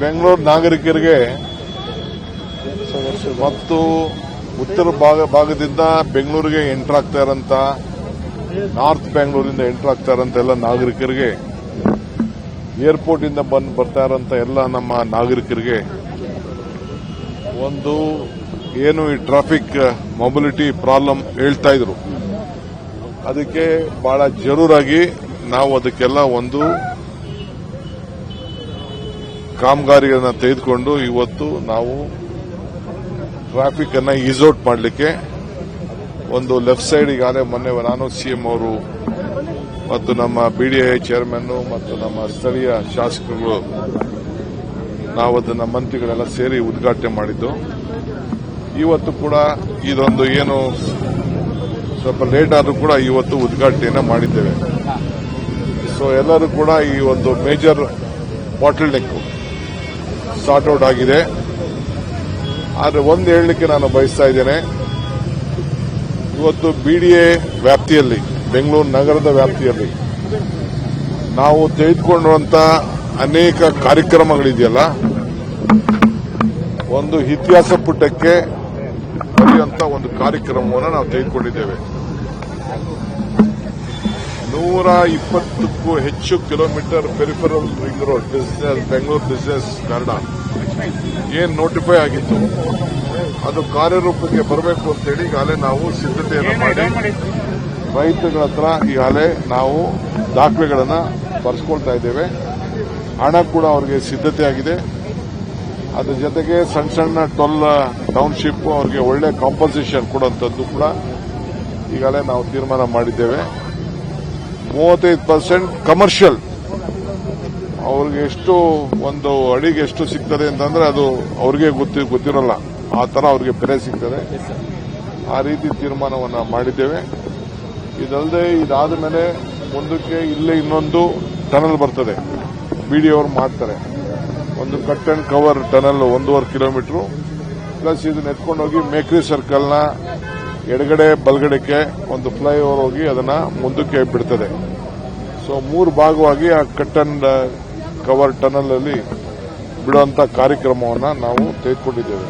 ಬೆಂಗಳೂರು ನಾಗರಿಕರಿಗೆ ಮತ್ತು ಉತ್ತರ ಭಾಗದಿಂದ ಬೆಂಗಳೂರಿಗೆ ಎಂಟರ್ ಆಗ್ತಾ ಇರೋಂಥ ನಾರ್ತ್ ಬೆಂಗಳೂರಿಂದ ಎಂಟರ್ ಆಗ್ತಾ ಇರೋಂಥ ಎಲ್ಲ ನಾಗರಿಕರಿಗೆ ಏರ್ಪೋರ್ಟ್ ಇಂದ ಬರ್ತಾ ಇರೋಂಥ ಎಲ್ಲ ನಮ್ಮ ನಾಗರಿಕರಿಗೆ ಒಂದು ಏನು ಈ ಟ್ರಾಫಿಕ್ ಮೊಬಿಲಿಟಿ ಪ್ರಾಬ್ಲಮ್ ಹೇಳ್ತಾ ಇದ್ರು, ಅದಕ್ಕೆ ಬಹಳ ಜರೂರಾಗಿ ನಾವು ಅದಕ್ಕೆಲ್ಲ ಒಂದು ಕಾಮಗಾರಿಗಳನ್ನ ತೆಗೆದುಕೊಂಡು ಇವತ್ತು ನಾವು ಟ್ರಾಫಿಕ್ ಅನ್ನ ಈಸೌಟ್ ಮಾಡಲಿಕ್ಕೆ ಒಂದು ಲೆಫ್ಟ್ ಸೈಡ್ ಈಗಾಗಲೇ ಮೊನ್ನೆ ನಾನು ಸಿಎಂ ಅವರು ಮತ್ತು ನಮ್ಮ ಬಿಡಿಎ ಚೇರ್ಮನ್ ಮತ್ತು ನಮ್ಮ ಸ್ಥಳೀಯ ಶಾಸಕರು ನಾವು ಅದನ್ನ ಮಂತ್ರಿಗಳೆಲ್ಲ ಸೇರಿ ಉದ್ಘಾಟನೆ ಮಾಡಿದ್ದು. ಇವತ್ತು ಕೂಡ ಇದೊಂದು ಏನು ಸ್ವಲ್ಪ ಲೇಟ್ ಆದರೂ ಕೂಡ ಇವತ್ತು ಉದ್ಘಾಟನೆಯನ್ನ ಮಾಡಿದ್ದೇವೆ. ಸೊ ಎಲ್ಲರೂ ಕೂಡ ಈ ಒಂದು major bottle neck sort out ಆಗಿದೆ. ಆದರೆ ಒಂದು ಹೇಳಲಿಕ್ಕೆ ನಾನು ಬಯಸ್ತಾ ಇದ್ದೇನೆ, ಇವತ್ತು ಬಿಡಿಎ ವ್ಯಾಪ್ತಿಯಲ್ಲಿ ಬೆಂಗಳೂರು ನಗರದ ವ್ಯಾಪ್ತಿಯಲ್ಲಿ ನಾವು ತೆಗೆದುಕೊಂಡಿರುವಂತ ಅನೇಕ ಕಾರ್ಯಕ್ರಮಗಳಿದೆಯಲ್ಲ, ಒಂದು ಇತಿಹಾಸ ಪುಟಕ್ಕೆ ಬರೆಯುವಂತ ಒಂದು ಕಾರ್ಯಕ್ರಮವನ್ನು ನಾವು ತೆಗೆದುಕೊಂಡಿದ್ದೇವೆ. 120ಕ್ಕೂ ಹೆಚ್ಚು kilometre peripheral ring road business Bengaluru business corridor ಏನ್ ನೋಟಿಫೈ ಆಗಿತ್ತು, ಅದು ಕಾರ್ಯರೂಪಕ್ಕೆ ಬರಬೇಕು ಅಂತೇಳಿ ಈಗಾಗಲೇ ನಾವು ಸಿದ್ಧತೆಯನ್ನು ಮಾಡಿ ರೈತಗಳ ಹತ್ರ ಈಗಾಗಲೇ ನಾವು ದಾಖಲೆಗಳನ್ನು ಬರ್ಸ್ಕೊಳ್ತಾ ಇದ್ದೇವೆ. ಹಣ ಕೂಡ ಅವರಿಗೆ ಸಿದ್ಧತೆ ಆಗಿದೆ. ಅದ್ರ ಜೊತೆಗೆ ಸಣ್ಣ ಸಣ್ಣ ಟೌನ್ಶಿಪ್ ಅವರಿಗೆ ಒಳ್ಳೆ ಕಾಂಪನ್ಸೇಷನ್ ಕೊಡುವಂಥದ್ದು ಕೂಡ ಈಗಾಗಲೇ ನಾವು ತೀರ್ಮಾನ ಮಾಡಿದ್ದೇವೆ. 35% ಕಮರ್ಷಿಯಲ್ ಅವ್ರಿಗೆ ಎಷ್ಟು ಒಂದು ಅಡಿಗೆ ಎಷ್ಟು ಸಿಗ್ತದೆ ಅಂತಂದ್ರೆ ಅದು ಅವ್ರಿಗೆ ಗೊತ್ತಿರಲ್ಲ, ಆ ತರ ಅವ್ರಿಗೆ ಬೆಲೆ ಸಿಗ್ತದೆ. ಆ ರೀತಿ ತೀರ್ಮಾನವನ್ನ ಮಾಡಿದ್ದೇವೆ. ಇದಲ್ಲದೆ ಇದಾದ ಮೇಲೆ ಮುಂದಕ್ಕೆ ಇಲ್ಲೇ ಇನ್ನೊಂದು ಟನಲ್ ಬರ್ತದೆ, ಬಿಡಿಯವರು ಮಾಡ್ತಾರೆ. ಒಂದು cut and cover tunnel 1.5 kilometre plus ಇದನ್ನ ಎತ್ಕೊಂಡು ಹೋಗಿ ಮೇಕ್ರಿ ಸರ್ಕಲ್ನ ಎಡಗಡೆ ಬಲಗಡೆಗೆ ಒಂದು ಫ್ಲೈಓವರ್ ಹೋಗಿ ಅದನ್ನ ಮುಂದಕ್ಕೆ ಬಿಡ್ತದೆ. ಸೊ 3 ಭಾಗವಾಗಿ ಆ ಕಟ್ ಅಂಡ್ ಕವರ್ ಟನಲ್ ಅಲ್ಲಿ ಬಿಡುವಂತ ಕಾರ್ಯಕ್ರಮವನ್ನು ನಾವು ತೆಗೆದುಕೊಂಡಿದ್ದೇವೆ.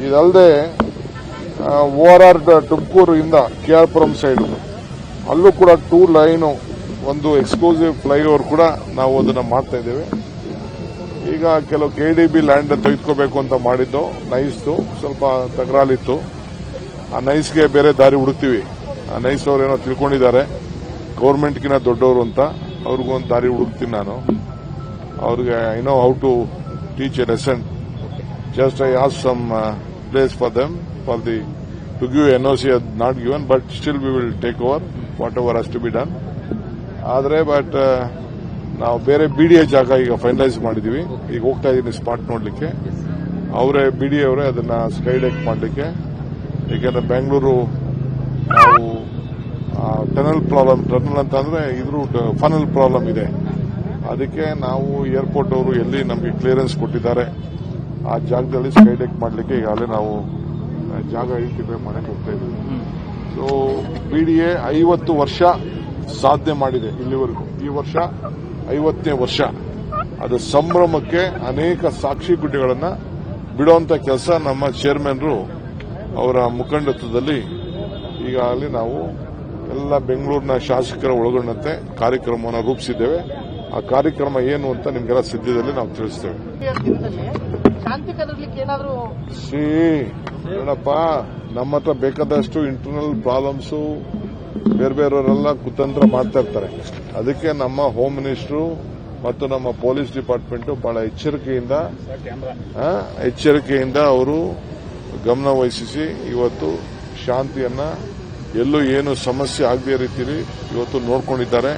ಇದಲ್ಲದೆ ORR ತುಮಕೂರು ಇಂದ KR ಸೈಡ್ ಅಲ್ಲೂ ಕೂಡ 2 ಲೈನು ಒಂದು ಎಕ್ಸ್ಕ್ಲೂಸಿವ್ ಫ್ಲೈಓವರ್ ಕೂಡ ನಾವು ಅದನ್ನ ಮಾಡ್ತಾ ಇದ್ದೇವೆ. ಈಗ ಕೆಲವು KDB ಲ್ಯಾಂಡ್ ತೆಗೆದುಕೋಬೇಕು ಅಂತ ಮಾಡಿದ್ದು, ನೈಸ್ದು ಸ್ವಲ್ಪ ತಕರಾಲಿತ್ತು. ಆ ನೈಸ್ಗೆ ಬೇರೆ ದಾರಿ ಹುಡುಕ್ತೀವಿ. ಆ ನೈಸ್ ಅವರೇನೋ ತಿಳ್ಕೊಂಡಿದ್ದಾರೆ ಗೌರ್ಮೆಂಟ್ಗಿನ ದೊಡ್ಡವರು ಅಂತ, ಅವ್ರಿಗೂ ಒಂದು ದಾರಿ ಹುಡುಕ್ತೀನಿ ನಾನು. ಅವ್ರಿಗೆ I know how to teach a lesson. Just I ask some place for them for the to give NOC not given, but still we will take over whatever has to be done. ಆದರೆ but ನಾವು ಬೇರೆ BDA ಜಾಗ ಈಗ finalise ಮಾಡಿದೀವಿ. ಈಗ ಹೋಗ್ತಾ ಇದ್ದೀನಿ spot ನೋಡ್ಲಿಕ್ಕೆ. ಅವರೇ BDA ಅವರೇ ಅದನ್ನ ಸ್ಕೈಡೆಕ್ ಮಾಡಲಿಕ್ಕೆ. ಏಕೆಂದ್ರೆ ಬೆಂಗಳೂರು ನಾವು ಟನಲ್ ಪ್ರಾಬ್ಲಮ್, ಟನಲ್ ಅಂತ ಅಂದ್ರೆ ಇದ್ರ ಫನಲ್ ಪ್ರಾಬ್ಲಮ್ ಇದೆ. ಅದಕ್ಕೆ ನಾವು ಏರ್ಪೋರ್ಟ್ ಅವರು ಎಲ್ಲಿ ನಮಗೆ ಕ್ಲಿಯರೆನ್ಸ್ ಕೊಟ್ಟಿದ್ದಾರೆ ಆ ಜಾಗದಲ್ಲಿ ಸ್ಕೈಡೆಕ್ ಮಾಡಲಿಕ್ಕೆ ಈಗಾಗಲೇ ನಾವು ಜಾಗ ಐಡೆಂಟಿಫೈ ಮಾಡಕ್ಕೆ ಹೋಗ್ತಾ ಇದ್ದೀವಿ. ಸೊ BDA 50 ವರ್ಷ ಸಾಧನೆ ಮಾಡಿದೆ ಇಲ್ಲಿವರೆಗೂ. ಈ ವರ್ಷ 50ನೇ ವರ್ಷ. ಅದು ಸಂಭ್ರಮಕ್ಕೆ ಅನೇಕ ಸಾಕ್ಷಿ ಗುಡ್ಡೆಗಳನ್ನು ಬಿಡುವಂತ ಕೆಲಸ ನಮ್ಮ ಚೇರ್ಮನ್ರು ಅವರ ಮುಖಂಡತ್ವದಲ್ಲಿ ಈಗಾಗಲೇ ನಾವು ಎಲ್ಲ ಬೆಂಗಳೂರಿನ ಶಾಸಕರ ಒಳಗೊಂಡಂತೆ ಕಾರ್ಯಕ್ರಮವನ್ನು ರೂಪಿಸಿದ್ದೇವೆ. ಆ ಕಾರ್ಯಕ್ರಮ ಏನು ಅಂತ ನಿಮಗೆಲ್ಲ ಸದ್ಯದಲ್ಲಿ ನಾವು ತಿಳಿಸ್ತೇವೆ. ನೋಡಪ್ಪ, ನಮ್ಮ ಹತ್ರ ಬೇಕಾದಷ್ಟು ಇಂಟರ್ನಲ್ ಪ್ರಾಬ್ಲಮ್ಸು ಬೇರೆ ಬೇರೆಯವರೆಲ್ಲ ಕುತಂತ್ರ ಮಾಡ್ತಾ ಇರ್ತಾರೆ. ಅದಕ್ಕೆ ನಮ್ಮ ಹೋಮ್ ಮಿನಿಸ್ಟರ್ ಮತ್ತು ನಮ್ಮ ಪೊಲೀಸ್ ಡಿಪಾರ್ಟ್ಮೆಂಟ್ ಬಹಳ ಎಚ್ಚರಿಕೆಯಿಂದ ಅವರು ಗಮನ ವಹಿಸಿ ಇವತ್ತು ಶಾಂತಿಯನ್ನ ಎಲ್ಲೂ ಏನು ಸಮಸ್ಯೆ ಆಗದೇ ರೀತಿಯಲ್ಲಿ ಇವತ್ತು ನೋಡ್ಕೊಂಡಿದ್ದಾರೆ.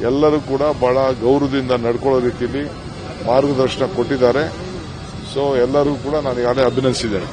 ಎಲ್ಲರೂ ಕೂಡ ಬಹಳ ಗೌರವದಿಂದ ನಡ್ಕೊಳ್ಳೋ ರೀತಿಯಲ್ಲಿ ಮಾರ್ಗದರ್ಶನ ಕೊಟ್ಟಿದ್ದಾರೆ. ಸೊ ಎಲ್ಲರಿಗೂ ಕೂಡ ನಾನು ಈಗಾಗಲೇ ಅಭಿನಂದಿಸಿದ್ದೇನೆ.